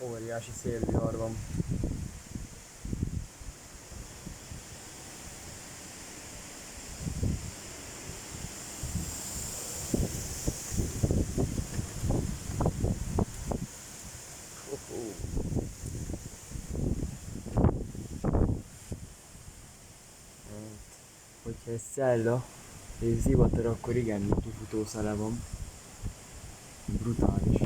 Óriási szélvihar van. Hogyha ez szella és zivatar, akkor igen, kifutó szele van. Brutális.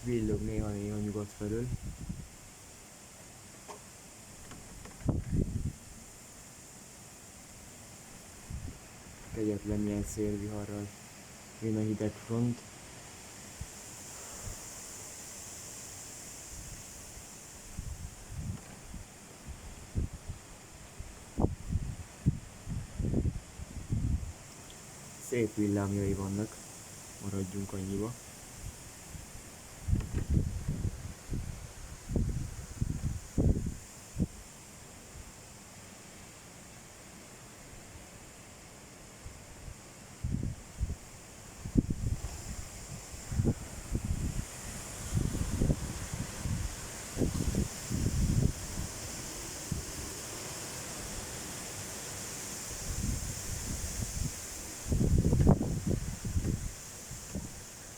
Villog néha-néha nyugat felől. Kegyetlen ilyen szélviharral jön a hideg front. Szép villámjai vannak, maradjunk annyiba.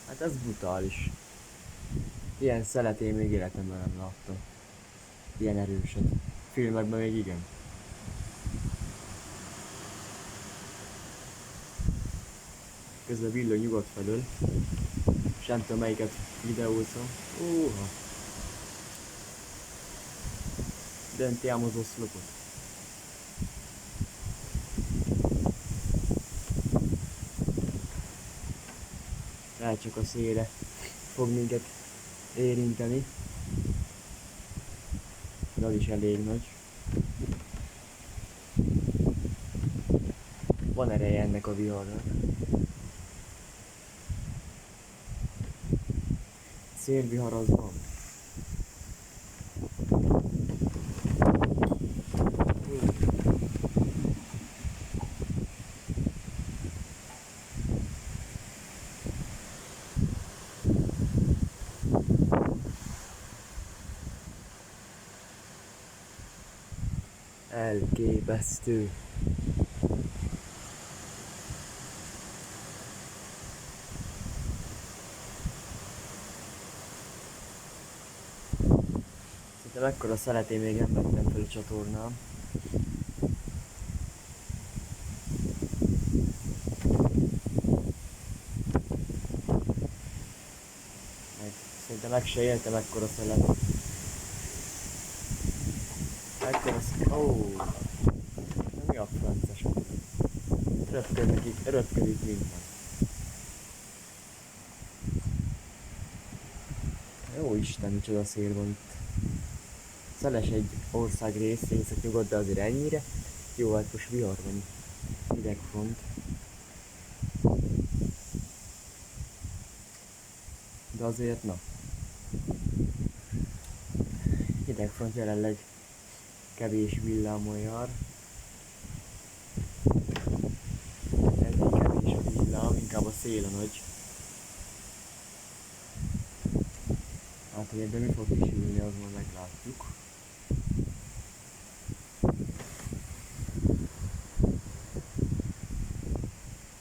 Hát ez brutális. Ilyen szelet én még életemben nem láttam. Ilyen erőset. Filmekben még igen. Közben villog nyugat felől. És nem tudom melyiket videózom. Dönti ám az oszlopot. Lehet csak a széle fog minket érinteni. De az is elég nagy. Van ereje ennek a viharnak. Szélvihar az van. Elképesztő. Szerintem ekkora szelet én még nem vettem fel a csatornám. Szerintem meg se éltem ekkora szelet. Ekkora szelet. Mi a francos? Röpködik minden. Jó Isten, micsoda szél van itt. Szeles egy ország rész, észak-nyugat, de azért ennyire. Jó, hát most vihar van. Hidegfront. De azért na. Hidegfront jelenleg kevés villámon jár. Elég kevés a villám, inkább a szél a nagy. Hát, hogy ebben mi fog kisülni, az majd meglátjuk.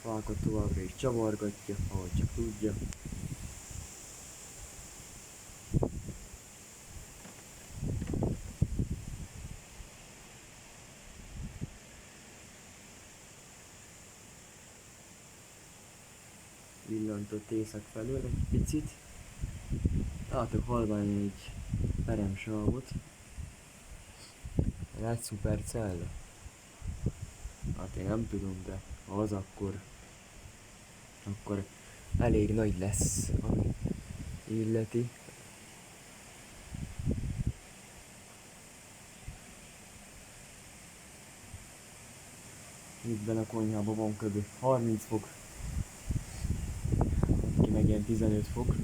Fákat továbbra is csavargatja, ahogy csak tudja. Villantott észak felől egy picit. Látok halvány egy peremsávot. Egy szuper cella. Hát én nem tudom, de ha az akkor elég nagy lesz, ami illeti. Itt benne a konyhában van kb. 30 fok. Ki meg ilyen 15 fok.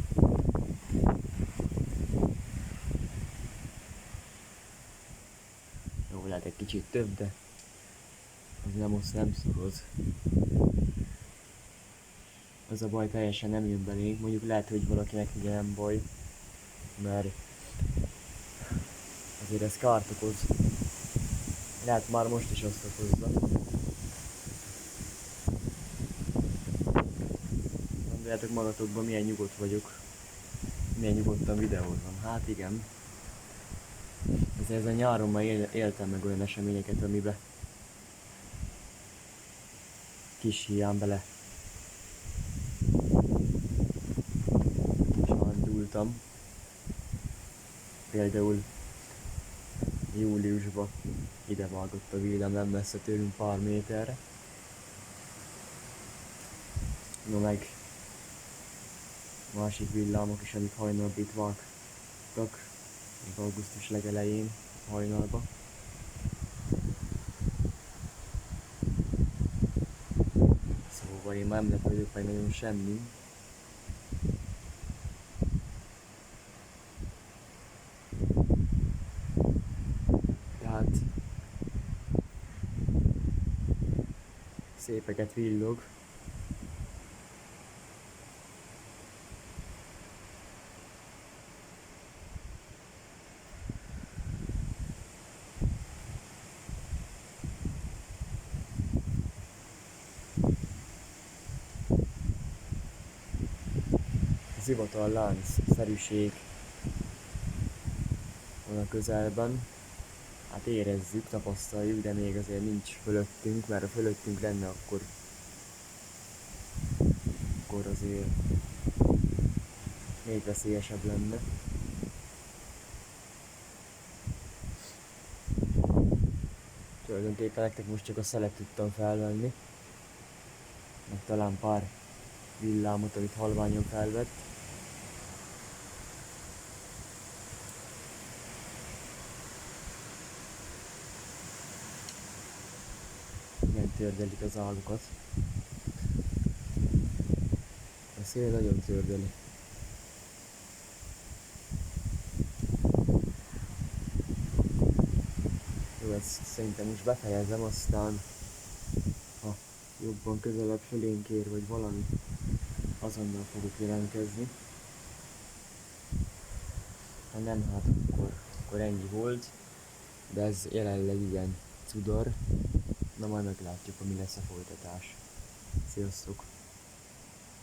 kicsit több, de az nem szoroz. Az a baj, teljesen nem jön belénk, mondjuk lehet, hogy valakinek ugye nem baj, mert azért ez kárt okoz. Lehet már most is azt okozza. Gondoljátok magatokban, milyen nyugodt vagyok. Milyen nyugodtan videózom. Hát igen. Ezen nyáron már éltem meg olyan eseményeket, amiben kis hiány bele sandultam. Például júliusban ide vágott a villám, nem messze tőlünk pár méterre. No meg másik villámok is, amik hajnalban itt vágtak, még augusztus legelején hajnalba. Szóval én már nem lepődök meg nagyon semmi. Tehát szépeket villog. Zivatarlánc szerűség van a közelben. Hát érezzük, tapasztaljuk, de még azért nincs fölöttünk, mert ha fölöttünk lenne, akkor azért még veszélyesebb lenne. Tulajdonképpen nektek most csak a szelet tudtam felvenni, meg talán pár villámot, amit halványon felvett. Igen, tördelik az ágokat. A szél nagyon tördeli. Jó, ezt szerintem most befejezem, aztán ha jobban közelebb fölénk ér, vagy valami, azonnal fogok jelentkezni. Ha nem, hát akkor ennyi volt, de ez jelenleg igen cudor. Na majd meglátjuk, hogy mi lesz a folytatás. Sziasztok!